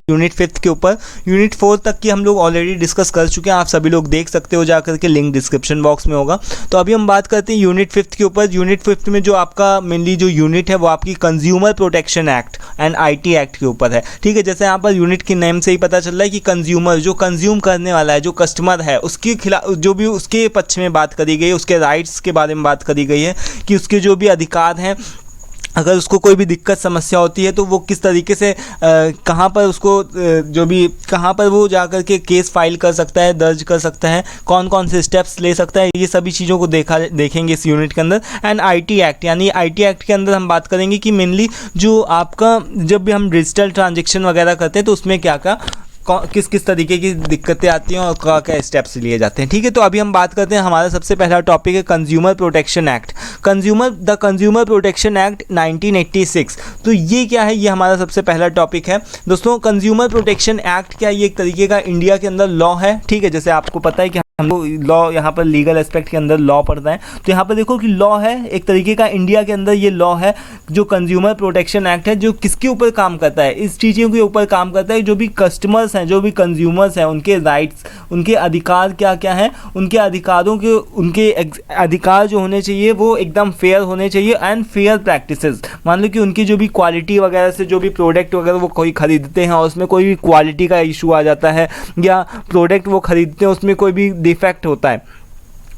Unit 5 के ऊपर। Unit 4 तक की हम लोग ऑलरेडी डिस्कस कर चुके हैं, आप सभी लोग देख सकते हो जाकर के, लिंक डिस्क्रिप्शन बॉक्स में होगा। तो अभी हम बात करते हैं यूनिट 5 के ऊपर। यूनिट 5 में जो आपका मेनली जो यूनिट है वो आपकी consumer protection act and IT act के ऊपर है, ठीक है। जैसे यहाँ पर यूनिट के नेम से ही पता चल रहा है कि कंज्यूमर, जो कंज्यूम करने वाला है, जो कस्टमर है, उसके खिलाफ जो भी उसके पक्ष में बात करी गई है, उसके राइट्स के बारे में बात करी गई है कि उसके जो भी अधिकार हैं, अगर उसको कोई भी दिक्कत समस्या होती है तो वो किस तरीके से कहाँ पर उसको जो भी कहाँ पर वो जाकर के केस फाइल कर सकता है, दर्ज कर सकता है, कौन कौन से स्टेप्स ले सकता है, ये सभी चीज़ों को देखेंगे इस यूनिट के अंदर। एंड आईटी एक्ट, यानी आईटी एक्ट के अंदर हम बात करेंगे कि मेनली जो आपका जब भी हम डिजिटल ट्रांजेक्शन वगैरह करते हैं तो उसमें क्या क्या किस किस तरीके की दिक्कतें आती हैं और क्या क्या स्टेप्स लिए जाते हैं, ठीक है। तो अभी हम बात करते हैं, हमारा सबसे पहला टॉपिक है consumer protection act. The consumer protection act 1986। तो ये क्या है, ये हमारा सबसे पहला टॉपिक है दोस्तों। कंज्यूमर प्रोटेक्शन एक्ट क्या है, ये एक तरीके का इंडिया के अंदर लॉ है, ठीक है। जैसे आपको पता है कि हम लोग लॉ यहाँ पर लीगल एस्पेक्ट के अंदर लॉ पढ़ते हैं, तो यहाँ पर देखो कि लॉ है एक तरीके का, इंडिया के अंदर ये लॉ है जो कंज्यूमर प्रोटेक्शन एक्ट है, जो किसके ऊपर काम करता है, इस चीज़ों के ऊपर काम करता है। जो भी कस्टमर्स हैं, जो भी कंज्यूमर्स हैं, उनके राइट्स, उनके अधिकार क्या क्या हैं, उनके अधिकारों के, उनके अधिकार जो होने चाहिए वो एकदम फेयर होने चाहिए एंड फेयर प्रैक्टिसेस। मान लो कि उनकी जो भी क्वालिटी वगैरह से जो भी प्रोडक्ट वगैरह वो कोई खरीदते हैं और उसमें कोई भी क्वालिटी का इशू आ जाता है, या प्रोडक्ट वो खरीदते हैं उसमें कोई भी डिफेक्ट होता है,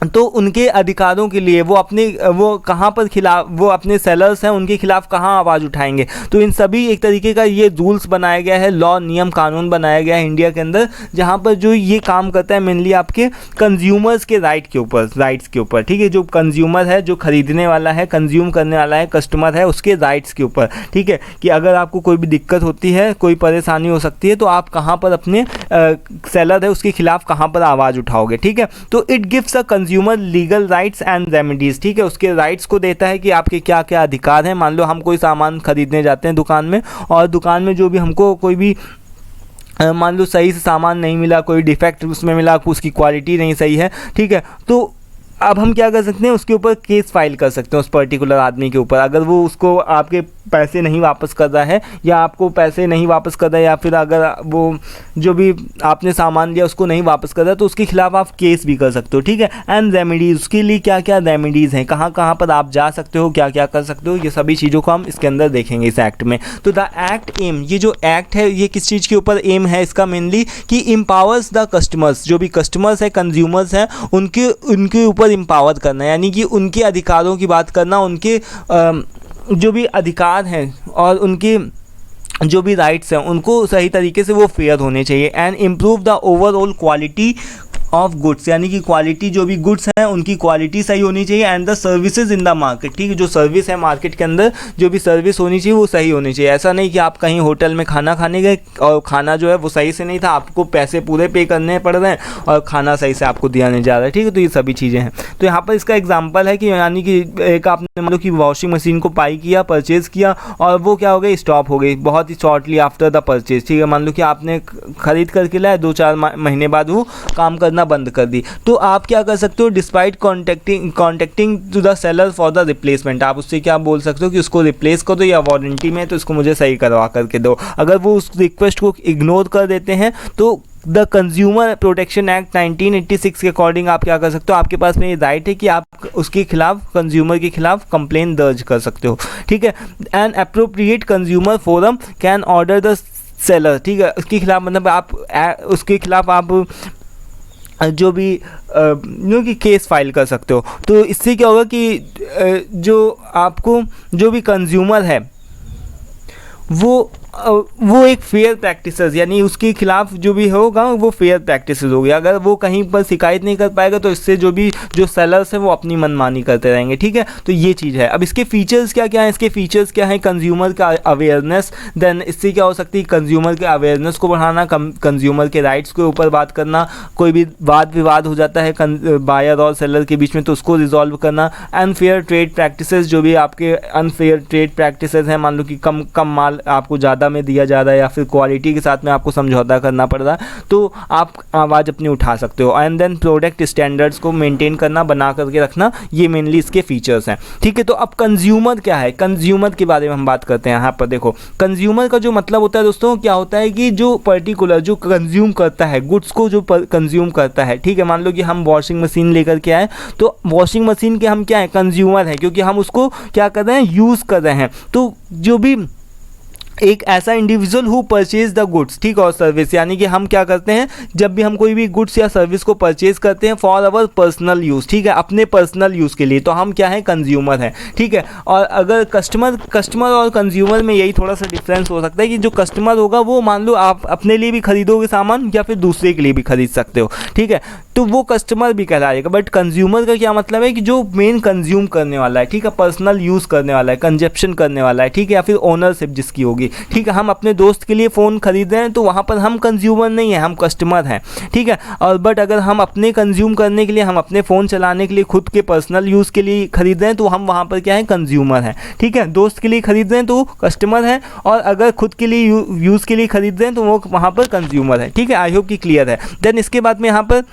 तो उनके अधिकारों के लिए वो कहाँ पर खिलाफ, वो अपने सेलर्स हैं उनके खिलाफ कहाँ आवाज़ उठाएंगे। तो इन सभी एक तरीके का ये रूल्स बनाया गया है, लॉ, नियम कानून बनाया गया है इंडिया के अंदर, जहाँ पर जो ये काम करता है मेनली आपके कंज्यूमर्स के राइट्स के ऊपर, ठीक है। जो कंज्यूमर है, जो खरीदने वाला है, कंज्यूम करने वाला है, कस्टमर है, उसके राइट्स के ऊपर, ठीक है। कि अगर आपको कोई भी दिक्कत होती है, कोई परेशानी हो सकती है, तो आप कहाँ पर अपने सेलर है उसके खिलाफ कहाँ पर आवाज़ उठाओगे, ठीक है। तो it gives a consumer legal rights and remedies, ठीक है। उसके राइट्स को देता है कि आपके क्या क्या अधिकार हैं। मान लो हम कोई सामान खरीदने जाते हैं दुकान में, और दुकान में जो भी हमको कोई भी मान लो सही से सामान नहीं मिला, कोई डिफेक्ट उसमें मिला, उसकी क्वालिटी नहीं सही है, ठीक है। तो अब हम क्या कर सकते हैं, उसके ऊपर केस फाइल कर सकते हैं उस पर्टिकुलर आदमी के ऊपर। अगर वो उसको आपके पैसे नहीं वापस कर रहा है, या आपको पैसे नहीं वापस कर रहा है, या फिर अगर वो जो भी आपने सामान लिया उसको नहीं वापस कर रहा है, तो उसके खिलाफ आप केस भी कर सकते हो, ठीक है। एंड रेमेडीज़, उसके लिए क्या क्या रेमेडीज़ हैं, कहाँ कहाँ पर आप जा सकते हो, क्या क्या कर सकते हो, ये सभी चीज़ों को हम इसके अंदर देखेंगे इस एक्ट में। तो द एक्ट एम, ये जो एक्ट है ये किस चीज़ के ऊपर एम है इसका मेनली, कि एम्पावर्स द कस्टमर्स, जो भी कस्टमर्स हैं, कंज्यूमर्स हैं, उनके ऊपर एम्पावर करना, यानी कि उनके अधिकारों की बात करना, उनके जो भी अधिकार हैं और उनके जो भी राइट्स हैं उनको सही तरीके से वो फेयर होने चाहिए। And improve the overall quality of goods, यानी कि क्वालिटी, जो भी गुड्स हैं उनकी क्वालिटी सही होनी चाहिए। And the services in the market, ठीक है। जो सर्विस है मार्केट के अंदर, जो भी सर्विस होनी चाहिए वो सही होनी चाहिए। ऐसा नहीं कि आप कहीं होटल में खाना खाने गए और खाना जो है वो सही से नहीं था, आपको पैसे पूरे पे करने पड़ रहे हैं और खाना सही से आपको दिया नहीं जा रहा है, ठीक है। तो ये सभी चीज़ें हैं। तो यहाँ पर इसका एग्जाम्पल है कि यानी कि एक आपने मान लो कि वॉशिंग मशीन को बाई किया, परचेज़ किया, और वो क्या हो गई, स्टॉप हो गई बहुत ही शॉर्टली आफ्टर द परचेज, ठीक है। मान लो कि आपने खरीद करके लाया, 2-4 महीने बाद वो काम करना बंद कर दी, तो आप क्या कर सकते हो, despite contacting to the seller for the replacement, आप उससे क्या बोल सकते हो कि उसको रिप्लेस कर दो, या वारंटी में तो इसको मुझे सही करवा करके दो। अगर वो उस रिक्वेस्ट को इग्नोर कर देते हैं तो द कंज्यूमर प्रोटेक्शन एक्ट 1986 के अकॉर्डिंग आप क्या कर सकते हो, आपके पास में ये राइट है कि आप उसके खिलाफ, कंज्यूमर के खिलाफ कंप्लेन दर्ज कर सकते हो, ठीक है। An appropriate consumer forum can order the seller, ठीक है। उसके खिलाफ मतलब आप उसके खिलाफ आप जो भी कि केस फाइल कर सकते हो। तो इससे क्या होगा कि जो आपको जो भी कंज्यूमर है वो एक फेयर प्रैक्टिसेस, यानी उसके खिलाफ जो भी होगा वो फेयर प्रैक्टिसेस होगी। अगर वो कहीं पर शिकायत नहीं कर पाएगा तो इससे जो सेलर्स है वो अपनी मनमानी करते रहेंगे, ठीक है। तो ये चीज़ है। अब इसके फीचर्स क्या क्या हैं, इसके फीचर्स क्या हैं, कंज्यूमर का अवेयरनेस, देन इससे क्या हो सकती है, कंज्यूमर के अवेयरनेस को बढ़ाना, कंज्यूमर के राइट्स के ऊपर बात करना, कोई भी वाद विवाद हो जाता है बायर और सेलर के बीच में तो उसको रिजॉल्व करना। अनफेयर ट्रेड प्रैक्टिसेस, जो भी आपके अनफेयर ट्रेड प्रैक्टिसेस हैं, मान लो कि कम माल आपको ज़्यादा ज़्यादा में दिया जा रहा है या फिर क्वालिटी के साथ में आपको समझौता करना पड़ रहा है, तो आप आवाज़ अपनी उठा सकते हो। एंड देन प्रोडक्ट स्टैंडर्ड्स को मेंटेन करना, बना करके रखना, ये मेनली इसके फीचर्स हैं। ठीक है, तो अब कंज्यूमर क्या है, कंज्यूमर के बारे में हम बात करते हैं। यहाँ पर देखो कंज्यूमर का जो मतलब होता है दोस्तों, क्या होता है कि जो पर्टिकुलर जो कंज्यूम करता है गुड्स को, जो कंज्यूम करता है। ठीक है, मान लो कि हम वॉशिंग मशीन लेकर के आए, तो वॉशिंग मशीन के हम क्या है, कंज्यूमर हैं, क्योंकि हम उसको क्या कर रहे हैं, यूज़ कर रहे हैं। तो जो भी एक ऐसा individual who purchase the goods, ठीक, और सर्विस, यानी कि हम क्या करते हैं, जब भी हम कोई भी गुड्स या सर्विस को परचेज करते हैं फॉर अवर पर्सनल यूज़, ठीक है, अपने पर्सनल यूज़ के लिए, तो हम क्या है, कंज्यूमर हैं। ठीक है, और अगर कस्टमर और कंज्यूमर में यही थोड़ा सा डिफरेंस हो सकता है कि जो कस्टमर होगा वो मान लो आप अपने लिए भी खरीदोगे सामान या फिर दूसरे के लिए भी खरीद सकते हो। ठीक है, तो वो कस्टमर भी कहलाएगा। बट कंज्यूमर का क्या मतलब है कि जो मेन कंज्यूम करने वाला है, ठीक है, पर्सनल यूज़ करने वाला है, कंजप्शन करने वाला है, ठीक है, या फिर ओनरशिप जिसकी होगी। ठीक है, हम अपने दोस्त के लिए फ़ोन खरीद रहे हैं तो वहाँ पर हम कंज्यूमर नहीं हैं, हम कस्टमर हैं। ठीक है, और बट अगर हम अपने कंज्यूम करने के लिए, हम अपने फ़ोन चलाने के लिए, खुद के पर्सनल यूज़ के लिए खरीद रहे हैं तो हम वहाँ पर क्या है, कंज्यूमर हैं। ठीक है, दोस्त के लिए खरीद रहे हैं तो कस्टमर हैं, और अगर खुद के लिए यूज़ के लिए खरीद रहे हैं तो वो वहाँ पर कंज्यूमर है। ठीक है, आई होप कि क्लियर है। देन इसके बाद में यहाँ पर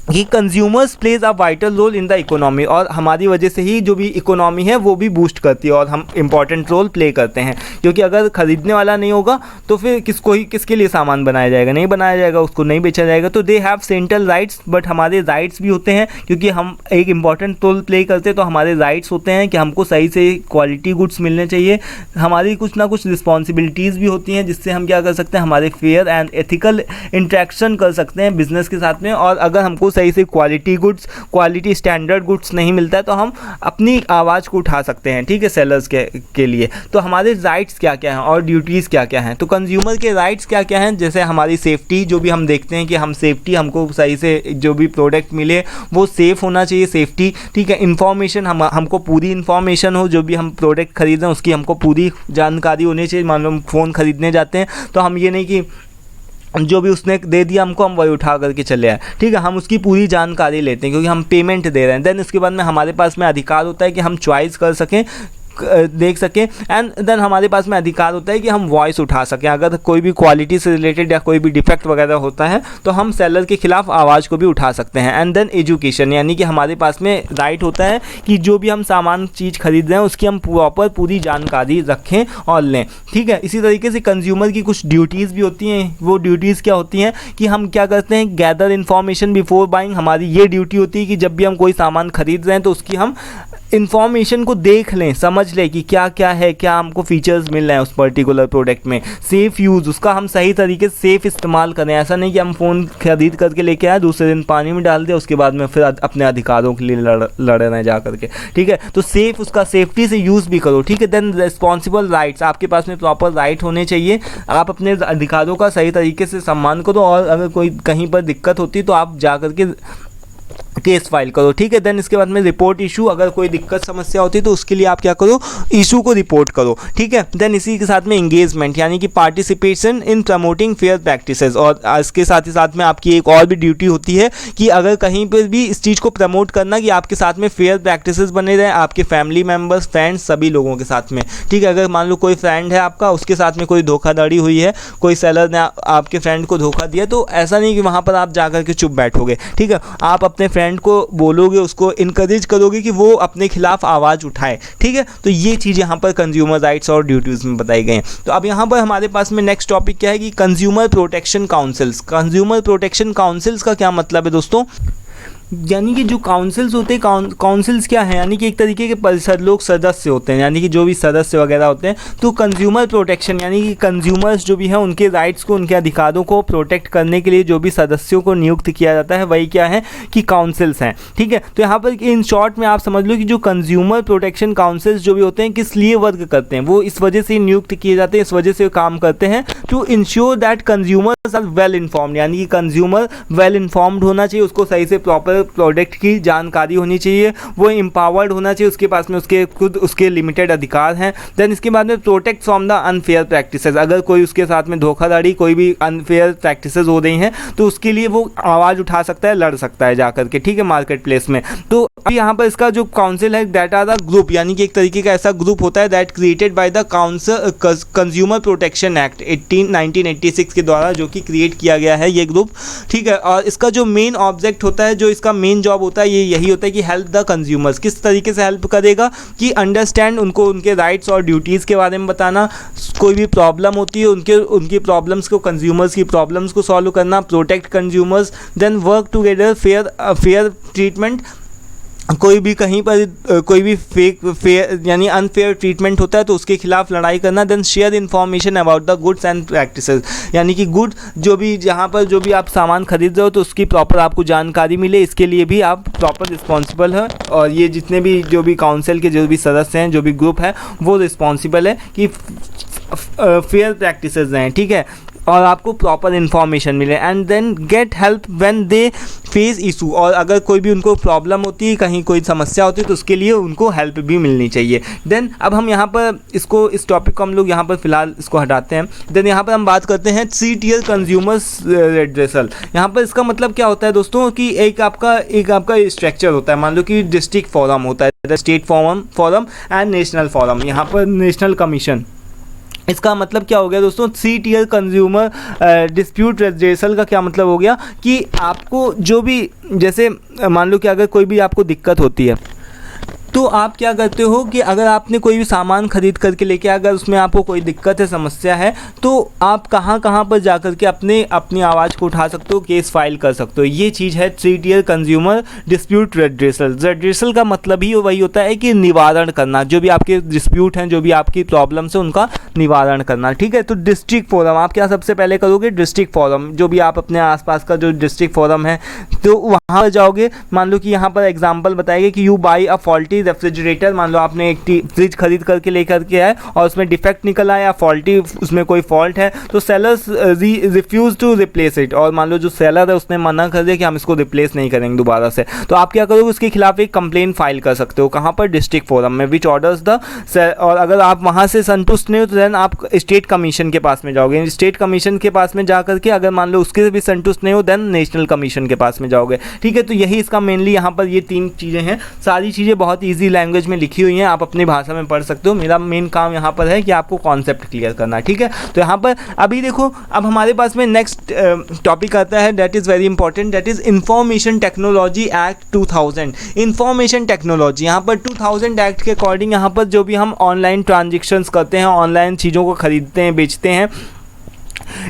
कि consumers plays a vital role in the economy, और हमारी वजह से ही जो भी इकोनॉमी है वो भी बूस्ट करती है और हम इंपॉर्टेंट रोल प्ले करते हैं, क्योंकि अगर ख़रीदने वाला नहीं होगा तो फिर किसके लिए सामान बनाया जाएगा, नहीं बनाया जाएगा, उसको नहीं बेचा जाएगा। तो they have central rights, but हमारे राइट्स भी होते हैं, क्योंकि हम एक इंपॉर्टेंट रोल प्ले करते हैं, तो हमारे राइट्स होते हैं कि हमको सही से क्वालिटी गुड्स मिलने चाहिए। हमारी कुछ ना कुछ रिस्पॉन्सिबिलिटीज़ भी होती हैं, जिससे हम क्या कर सकते हैं, हमारे फेयर एंड एथिकल इंट्रैक्शन कर सकते हैं बिजनेस के साथ में। और अगर हमको सही से quality goods, quality standard goods नहीं मिलता है तो हम अपनी आवाज़ को उठा सकते हैं। ठीक है, सेलर्स के लिए। तो हमारे राइट्स क्या क्या हैं और ड्यूटीज़ क्या क्या हैं। तो कंज्यूमर के राइट्स क्या क्या हैं, जैसे हमारी सेफ्टी, जो भी हम देखते हैं कि हम सेफ्टी, हमको सही से जो भी प्रोडक्ट मिले वो सेफ़ होना चाहिए, सेफ्टी। ठीक है, इन्फॉर्मेशन, हमको पूरी इन्फॉर्मेशन हो, जो भी हम प्रोडक्ट खरीद रहे हैं उसकी हमको पूरी जानकारी होनी चाहिए। मान लो हम फ़ोन खरीदने जाते हैं तो हम ये नहीं कि जो भी उसने दे दिया हमको हम वही उठा करके चले आए। ठीक है, हम उसकी पूरी जानकारी लेते हैं क्योंकि हम पेमेंट दे रहे हैं। देन उसके बाद में हमारे पास में अधिकार होता है कि हम चॉइस कर सकें, देख सकें, एंड देन हमारे पास में अधिकार होता है कि हम वॉइस उठा सकें। अगर कोई भी क्वालिटी से रिलेटेड या कोई भी डिफेक्ट वगैरह होता है तो हम सेलर के खिलाफ आवाज़ को भी उठा सकते हैं। एंड देन एजुकेशन, यानी कि हमारे पास में राइट होता है कि जो भी हम सामान चीज़ खरीद रहे हैं उसकी हम प्रॉपर पूरी जानकारी रखें और लें। ठीक है, इसी तरीके से कंज्यूमर की कुछ ड्यूटीज़ भी होती हैं। वो ड्यूटीज़ क्या होती हैं कि हम क्या करते हैं, गैदर इन्फॉर्मेशन बिफोर बाइंग। हमारी ये ड्यूटी होती है कि जब भी हम कोई सामान खरीद रहे हैं तो उसकी हम इन्फॉर्मेशन को देख लें, समझ लें कि क्या क्या है, क्या हमको फीचर्स मिल रहे हैं उस पर्टिकुलर प्रोडक्ट में। सेफ़ यूज़, उसका हम सही तरीके से सेफ़ इस्तेमाल करें। ऐसा नहीं कि हम फ़ोन खरीद करके लेके आए, दूसरे दिन पानी में डाल दिया, उसके बाद में फिर अपने अधिकारों के लिए लड़ रहे हैं जा करके। ठीक है, तो सेफ़, उसका सेफ्टी से यूज़ भी करो। ठीक है, देन रिस्पॉन्सिबल राइट्स, आपके पास में प्रॉपर राइट होने चाहिए। आप अपने अधिकारों का सही तरीके से सम्मान करो, और अगर कोई कहीं पर दिक्कत होती है तो आप जा करके केस फाइल करो। ठीक है, देन इसके बाद में रिपोर्ट इशू, अगर कोई दिक्कत समस्या होती है तो उसके लिए आप क्या करो, इशू को रिपोर्ट करो। ठीक है, देन इसी के साथ में इंगेजमेंट, यानी कि participation in promoting fair practices. और इसके साथ ही साथ में आपकी एक और भी ड्यूटी होती है कि अगर कहीं पर भी इस चीज़ को प्रमोट करना कि आपके साथ में फेयर प्रैक्टिसेस बने रहें, आपके फैमिली मेम्बर्स, फ्रेंड्स, सभी लोगों के साथ में। ठीक है, अगर मान लो कोई फ्रेंड है आपका, उसके साथ में कोई धोखाधड़ी हुई है, कोई सेलर ने आपके फ्रेंड को धोखा दिया, तो ऐसा नहीं कि वहाँ पर आप जा करके चुप बैठोगे। ठीक है, आप अपने फ्रेंड को बोलोगे, उसको इनकरेज करोगे कि वो अपने खिलाफ आवाज़ उठाए। ठीक है, तो ये चीज़ यहाँ पर कंज्यूमर राइट्स और ड्यूटीज़ में बताई गई हैं। तो अब यहाँ पर हमारे पास में नेक्स्ट टॉपिक क्या है कि consumer protection councils. Consumer protection councils का क्या मतलब है दोस्तों, यानी कि जो काउंसिल्स होते हैं, काउंसिल्स क्या है, यानी कि एक तरीके के परिषद, लोग सदस्य होते हैं, यानी कि जो भी सदस्य वगैरह होते हैं। तो कंज्यूमर प्रोटेक्शन, यानी कि कंज्यूमर्स जो भी हैं उनके राइट्स को, उनके अधिकारों को प्रोटेक्ट करने के लिए जो भी सदस्यों को नियुक्त किया जाता है वही क्या है कि काउंसिल्स हैं। ठीक है, तो यहाँ पर इन शॉर्ट में आप समझ लो कि जो कंज्यूमर प्रोटेक्शन काउंसिल्स जो भी होते हैं किस लिए वर्क करते हैं, वो इस वजह से नियुक्त किए जाते हैं, इस वजह से काम करते हैं to ensure that consumers are well informed, यानी कि कंज्यूमर वेल इन्फॉर्म्ड होना चाहिए, उसको सही से प्रॉपर प्रोडक्ट की जानकारी होनी चाहिए, वो एम्पावर्ड होना चाहिए, उसके पास में उसके खुद उसके लिमिटेड अधिकार हैं। देन इसके बाद में protect from the unfair practices, अगर कोई उसके साथ में धोखाधड़ी, कोई भी अनफेयर प्रैक्टिसेस हो रही हैं तो उसके लिए वो आवाज़ उठा सकता है, लड़ सकता है जा करके। ठीक है, मार्केट प्लेस में। तो यहाँ पर इसका जो काउंसिल है दैट आर द ग्रुप, यानी कि एक तरीके का ऐसा ग्रुप होता है that created by the council consumer protection act 1986 के द्वारा जो कि क्रिएट किया गया है ये ग्रुप, ठीक है। और इसका जो मेन ऑब्जेक्ट होता है, जो इसका मेन जॉब होता है, ये यही होता है कि हेल्प द कंज्यूमर्स। किस तरीके से हेल्प करेगा कि अंडरस्टैंड, उनको उनके राइट्स और ड्यूटीज़ के बारे में बताना, कोई भी प्रॉब्लम होती है उनकी प्रॉब्लम्स को, कंज्यूमर्स की प्रॉब्लम्स को सॉल्व करना, protect consumers, then work together fair treatment. कोई भी कहीं पर कोई भी फेयर यानी अनफेयर ट्रीटमेंट होता है तो उसके खिलाफ लड़ाई करना। Then share information about the goods and practices, यानी कि गुड जो भी जहाँ पर जो भी आप सामान खरीद रहे हो तो उसकी प्रॉपर आपको जानकारी मिले, इसके लिए भी आप प्रॉपर रिस्पॉन्सिबल है। और ये जितने भी जो भी काउंसिल के जो भी सदस्य हैं, जो भी ग्रुप है, वो रिस्पॉन्सिबल है कि फेयर प्रैक्टिसेस हैं, ठीक है, और आपको प्रॉपर इन्फॉर्मेशन मिले। And then get help when they face issue, और अगर कोई भी उनको प्रॉब्लम होती है, कहीं कोई समस्या होती है तो उसके लिए उनको हेल्प भी मिलनी चाहिए। देन अब हम यहाँ पर इस टॉपिक को हम लोग यहाँ पर फिलहाल इसको हटाते हैं। देन यहाँ पर हम बात करते हैं 3 टियर कंज्यूमर्स रेड्रेसल। यहाँ पर इसका मतलब क्या होता है दोस्तों कि एक आपका स्ट्रक्चर होता है, मान लो कि डिस्ट्रिक्ट फोरम होता है, state forum and national forum, यहाँ पर नेशनल कमीशन। इसका मतलब क्या हो गया दोस्तों, 3 टियर कंज्यूमर डिस्प्यूट रेड्रेसल का क्या मतलब हो गया कि आपको जो भी, जैसे मान लो कि अगर कोई भी आपको दिक्कत होती है तो आप क्या करते हो कि अगर आपने कोई भी सामान खरीद करके लेके, अगर उसमें आपको कोई दिक्कत है, समस्या है, तो आप कहाँ पर जा कर के अपनी आवाज़ को उठा सकते हो, केस फाइल कर सकते हो। ये चीज़ है 3 tier consumer dispute redressal. Redressal का मतलब ही वही होता है कि निवारण करना, जो भी आपके डिस्प्यूट हैं, जो भी आपकी प्रॉब्लम्स है, उनका निवारण करना, ठीक है। तो डिस्ट्रिक्ट फोरम आप क्या सबसे पहले करोगे, डिस्ट्रिक्ट फोरम, जो भी आप अपने आसपास का जो डिस्ट्रिक्ट फोरम है तो वहाँ पर जाओगे। मान लो कि यहाँ पर एग्जाम्पल बताएंगे कि you by a faulty refrigerator, मान लो आपने एक फ्रिज खरीद करके लेकर के आए और उसमें डिफेक्ट निकला या फॉल्टी, उसमें कोई फॉल्ट है, तो sellers refuse to replace it, और मान लो जो सेलर है उसने मना कर दिया कि हम इसको रिप्लेस नहीं करेंगे दोबारा से, तो आप क्या करोगे, उसके खिलाफ एक कंप्लेन फाइल कर सकते हो। कहाँ पर, डिस्ट्रिक्ट फोरम में, विच ऑर्डर्स द, और अगर आप वहाँ से संतुष्ट नहीं हो तो देन आप स्टेट कमीशन के पास में जाओगे। स्टेट कमीशन के पास में जा करके अगर मान लो उसके भी संतुष्ट नहीं हो देन नेशनल कमीशन के पास में जाओगे, ठीक है। तो यही इसका मेनली यहाँ पर ये 3 चीज़ें हैं। सारी चीज़ें बहुत ईजी लैंग्वेज में लिखी हुई हैं, आप अपनी भाषा में पढ़ सकते हो। मेरा मेन काम यहाँ पर है कि आपको कॉन्सेप्ट क्लियर करना, ठीक है। तो यहाँ पर अभी देखो, अब हमारे पास में नेक्स्ट टॉपिक आता है, that is very important, that is information technology act 2000। Information technology, यहाँ पर 2000 एक्ट के अकॉर्डिंग यहाँ पर जो भी हम ऑनलाइन ट्रांजेक्शन्स करते हैं, ऑनलाइन चीज़ों को खरीदते हैं, बेचते हैं,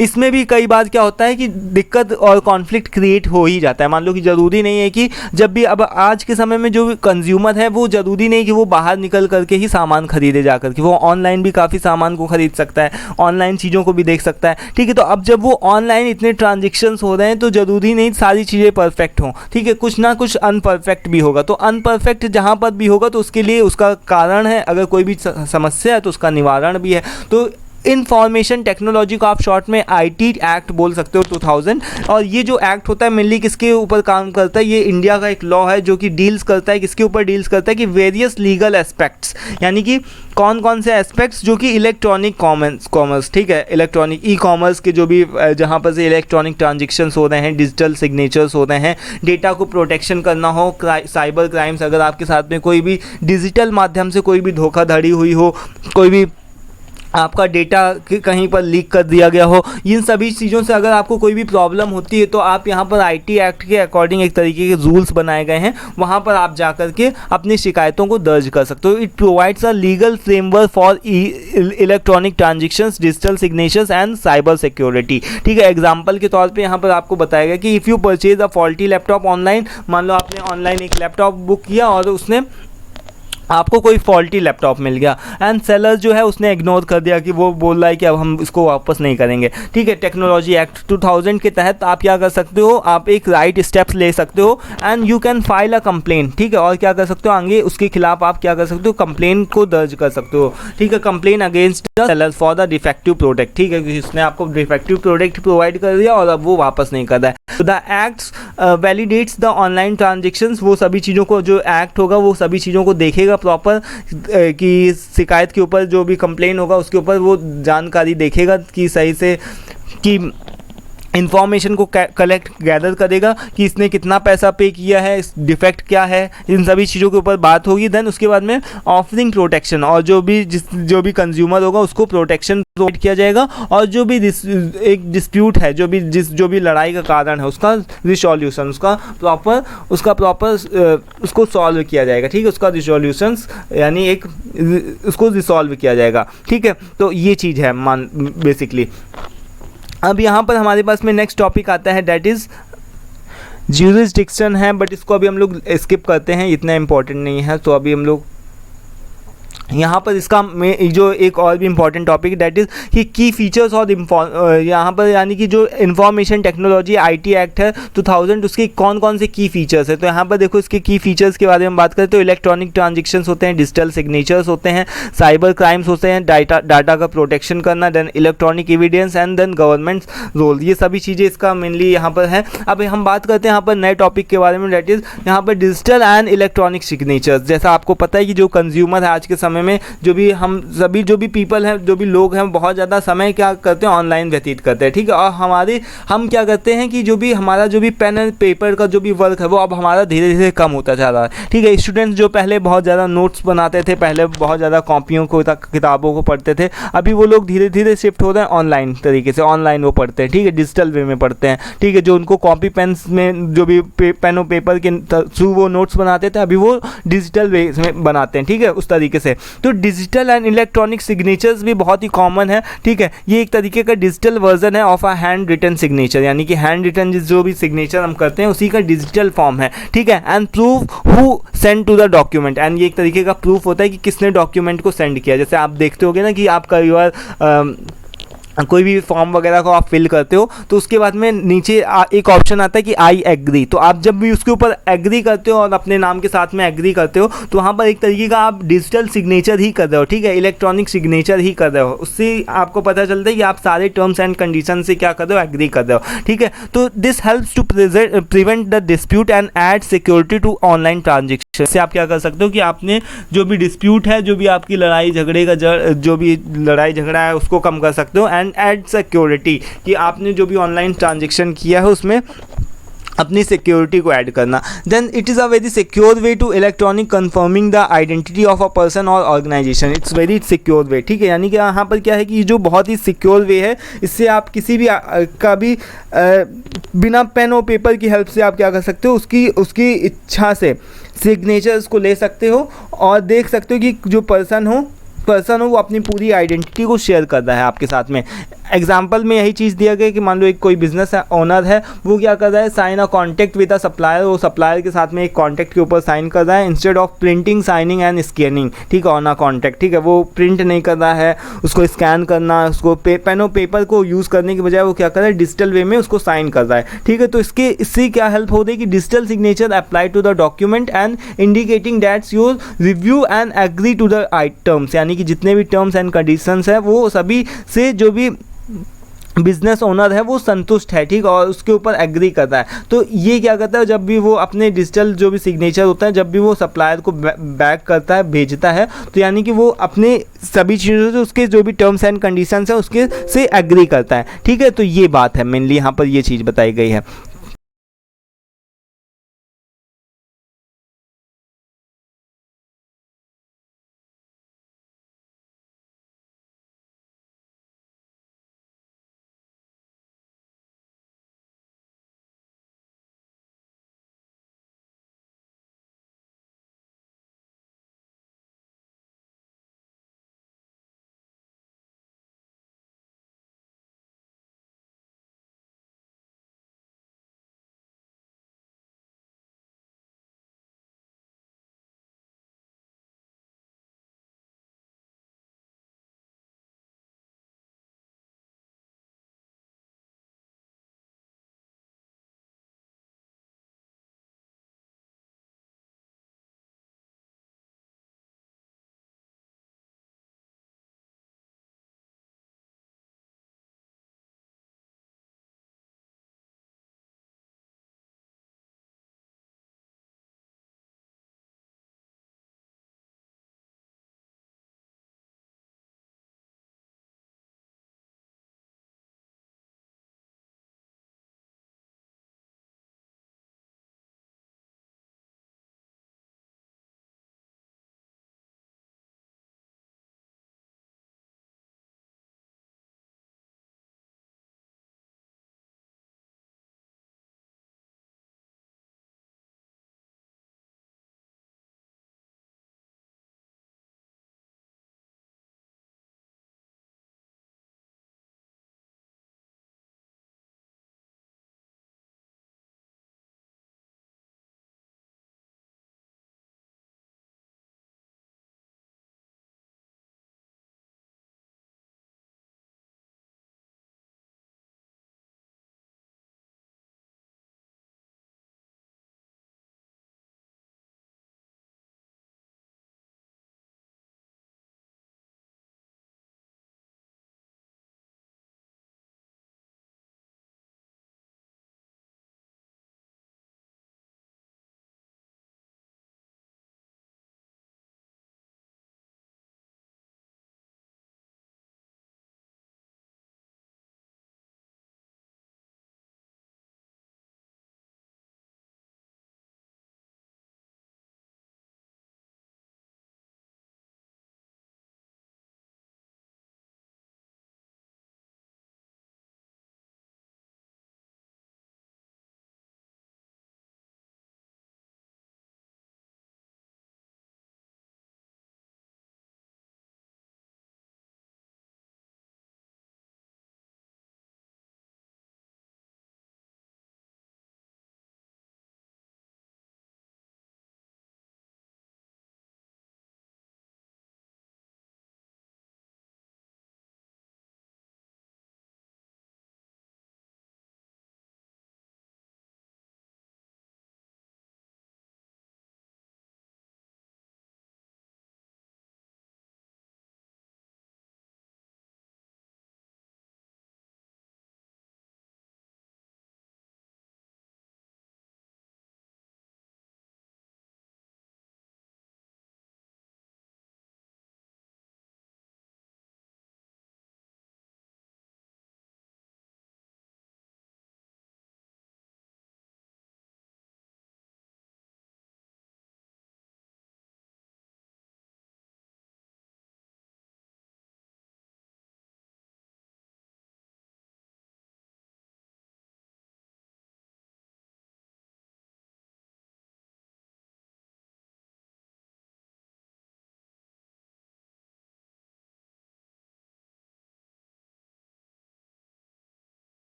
इसमें भी कई बार क्या होता है कि दिक्कत और कॉन्फ्लिक्ट क्रिएट हो ही जाता है। मान लो कि ज़रूरी नहीं है कि जब भी, अब आज के समय में जो कंज्यूमर है वो ज़रूरी नहीं कि वो बाहर निकल करके ही सामान खरीदे जा करके, वो ऑनलाइन भी काफ़ी सामान को खरीद सकता है, ऑनलाइन चीज़ों को भी देख सकता है, ठीक है। तो अब जब वो ऑनलाइन इतने ट्रांजेक्शन्स हो रहे हैं तो ज़रूरी नहीं सारी चीज़ें परफेक्ट हों, ठीक है, कुछ ना कुछ अनपरफेक्ट भी होगा। तो अनपरफेक्ट जहाँ पर भी होगा तो उसके लिए उसका कारण है, अगर कोई भी समस्या है तो उसका निवारण भी है। तो इंफॉर्मेशन टेक्नोलॉजी को आप शॉर्ट में आईटी एक्ट बोल सकते हो 2000। और ये जो एक्ट होता है मेनली किसके ऊपर काम करता है, ये इंडिया का एक लॉ है जो कि डील्स करता है, किसके ऊपर डील्स करता है कि वेरियस लीगल एस्पेक्ट्स, यानी कि कौन कौन से एस्पेक्ट्स जो कि इलेक्ट्रॉनिक कॉमर्स, ठीक है, इलेक्ट्रॉनिक ई कॉमर्स के जो भी जहाँ पर से इलेक्ट्रॉनिक ट्रांजेक्शन्स हो रहे हैं, डिजिटल सिग्नेचर्स हो रहे हैं, डेटा को प्रोटेक्शन करना हो, साइबर क्राइम्स, अगर आपके साथ में कोई भी डिजिटल माध्यम से कोई भी धोखाधड़ी हुई हो, कोई भी आपका डेटा कहीं पर लीक कर दिया गया हो, इन सभी चीज़ों से अगर आपको कोई भी प्रॉब्लम होती है तो आप यहाँ पर आईटी एक्ट के अकॉर्डिंग एक तरीके के रूल्स बनाए गए हैं, वहाँ पर आप जा कर के अपनी शिकायतों को दर्ज कर सकते हो। It provides a legal framework for electronic transactions, digital signatures and cyber security, ठीक है। एग्जाम्पल के तौर पर यहाँ पर आपको बताया गया कि if you purchase a faulty laptop online, मान लो आपने ऑनलाइन एक लैपटॉप बुक किया और उसने आपको कोई फॉल्टी लैपटॉप मिल गया एंड सेलर जो है उसने इग्नोर कर दिया कि वो बोल रहा है कि अब हम इसको वापस नहीं करेंगे, ठीक है। टेक्नोलॉजी एक्ट 2000 के तहत आप क्या कर सकते हो, आप एक राइट स्टेप्स ले सकते हो and you can file a complain, ठीक है। और क्या कर सकते हो, आगे उसके खिलाफ आप क्या कर सकते हो, कंप्लेन को दर्ज कर सकते हो, ठीक है। Complain against the seller for the defective product, ठीक है, इसने आपको डिफेक्टिव प्रोडक्ट प्रोवाइड कर दिया और अब वो वापस नहीं कर रहा है। तो the acts validates the online transactions, वो सभी चीज़ों को, जो एक्ट होगा वो सभी चीज़ों को देखेगा प्रॉपर, कि शिकायत के ऊपर जो भी कंप्लेन होगा उसके ऊपर वो जानकारी देखेगा कि सही से कि इन्फॉर्मेशन को कलेक्ट गैदर करेगा कि इसने कितना पैसा पे किया है, डिफेक्ट क्या है, इन सभी चीज़ों के ऊपर बात होगी। देन उसके बाद में ऑफरिंग प्रोटेक्शन, और जो भी कंज्यूमर होगा उसको प्रोटेक्शन प्रोवाइड किया जाएगा, और जो भी एक डिस्प्यूट है, जो भी लड़ाई का कारण है उसका रिसोल्यूशन, उसका प्रॉपर उसको सॉल्व किया जाएगा। ठीक है, उसका रिसोल्यूशन यानी उसको रिसॉल्व किया जाएगा। ठीक है, तो ये चीज़ है बेसिकली। अब यहाँ पर हमारे पास में नेक्स्ट टॉपिक आता है, दैट इज़ ज्यूरिसडिक्शन है, बट इसको अभी हम लोग स्किप करते हैं, इतना इम्पोर्टेंट नहीं है। तो अभी हम लोग यहाँ पर इसका में जो एक और भी इम्पॉर्टेंट टॉपिक दैट इज़ कि की फीचर्स और यहाँ पर यानी कि जो इंफॉर्मेशन टेक्नोलॉजी आईटी एक्ट है 2000, उसके कौन कौन से की फीचर्स है। तो यहाँ पर देखो इसके की फीचर्स के बारे में बात करें तो इलेक्ट्रॉनिक ट्रांजेक्शंस होते हैं, डिजिटल सिग्नेचर्स होते हैं, साइबर क्राइम्स होते हैं, डाटा का प्रोटेक्शन करना, then electronic evidence and then government role, ये सभी चीज़ें इसका मेनली यहाँ पर है। अब हम बात करते हैं यहाँ पर नए टॉपिक के बारे में, दैट इज़ यहाँ पर डिजिटल एंड इलेक्ट्रॉनिक सिग्नेचर्स। जैसा आपको पता है कि जो कंज्यूमर है आज के समय में, जो भी पीपल हैं, जो भी लोग हैं, बहुत ज़्यादा समय क्या करते हैं, ऑनलाइन व्यतीत करते हैं। ठीक है, और हम क्या करते हैं कि हमारा जो भी पेन एंड पेपर का जो भी वर्क है वो अब हमारा धीरे धीरे कम होता जा रहा है। ठीक है, स्टूडेंट्स जो पहले बहुत ज़्यादा नोट्स बनाते थे, पहले बहुत ज़्यादा कॉपियों को किताबों को पढ़ते थे, अभी वो लोग धीरे धीरे शिफ्ट हो रहे हैं ऑनलाइन तरीके से, ऑनलाइन वो पढ़ते हैं। ठीक है, डिजिटल वे में पढ़ते हैं। ठीक है, जो उनको कॉपी पेन में जो भी पेन और पेपर के थ्रू वो नोट्स बनाते थे, अभी वो डिजिटल वे में बनाते हैं। ठीक है, उस तरीके से। तो डिजिटल एंड इलेक्ट्रॉनिक सिग्नेचर्स भी बहुत ही कॉमन है। ठीक है, ये एक तरीके का डिजिटल वर्जन है of a hand written signature, यानी कि हैंड रिटन जो भी सिग्नेचर हम करते हैं उसी का डिजिटल फॉर्म है। ठीक है, and proof who send to the document, and ये एक तरीके का प्रूफ होता है कि किसने डॉक्यूमेंट को सेंड किया। जैसे आप देखते होगे ना कि आप कई बार कोई भी फॉर्म वगैरह को आप फिल करते हो तो उसके बाद में नीचे एक ऑप्शन आता है कि आई एग्री। तो आप जब भी उसके ऊपर एग्री करते हो और अपने नाम के साथ में एग्री करते हो तो वहाँ पर एक तरीके का आप डिजिटल सिग्नेचर ही कर रहे हो। ठीक है, इलेक्ट्रॉनिक सिग्नेचर ही कर रहे हो। उससे आपको पता चलता है कि आप सारे टर्म्स एंड कंडीशन से क्या कर रहे हो, एग्री कर रहे हो। ठीक है, तो this helps to prevent the dispute and add security to online transaction. से आप क्या कर सकते हो कि आपने जो भी डिस्प्यूट है, जो भी आपकी लड़ाई झगड़े का जो भी लड़ाई झगड़ा है उसको कम कर सकते हो, एंड एड सिक्योरिटी कि आपने जो भी ऑनलाइन ट्रांजेक्शन किया है उसमें अपनी सिक्योरिटी को ऐड करना। Then it is a very secure way to electronic confirming the identity of a person और organization. It's very secure way. ठीक है, यानी कि यहाँ पर क्या है कि जो बहुत ही सिक्योर वे है, इससे आप किसी भी का भी बिना पेन और पेपर की हेल्प से आप क्या कर सकते हो, उसकी इच्छा से सिग्नेचर्स को ले सकते हो और देख सकते हो कि जो पर्सन हो वो अपनी पूरी आइडेंटिटी को शेयर कर रहा है आपके साथ में। एग्जाम्पल में यही चीज़ दिया गया कि मान लो एक कोई बिजनेस ओनर है, वो क्या कर रहा है, sign a contract with a supplier, वो सप्लायर के साथ में एक कॉन्टैक्ट के ऊपर साइन कर रहा है instead of printing, signing and scanning. ठीक है, ऑन अ कॉन्टैक्ट। ठीक है, वो प्रिंट नहीं कर रहा है, उसको स्कैन करना, उसको पेन और पेपर को यूज़ करने के बजाय वो क्या कर रहा है, डिजिटल वे में उसको साइन कर रहा है। ठीक है, तो इससे क्या हेल्प हो रही है कि digital signature apply to the document and indicating that's your review and agree to the terms, यानी कि जितने भी टर्म्स एंड कंडीशंस है वो सभी से जो भी बिजनेस ओनर है वो संतुष्ट है। ठीक, और उसके ऊपर एग्री करता है। तो ये क्या करता है, जब भी वो अपने डिजिटल जो भी सिग्नेचर होता है, जब भी वो सप्लायर को बैक करता है, भेजता है, तो यानी कि वो अपने सभी चीज़ों से उसके जो भी टर्म्स एंड कंडीशंस है उसके से एग्री करता है। ठीक है, तो ये बात है मेनली यहाँ पर ये चीज़ बताई गई है।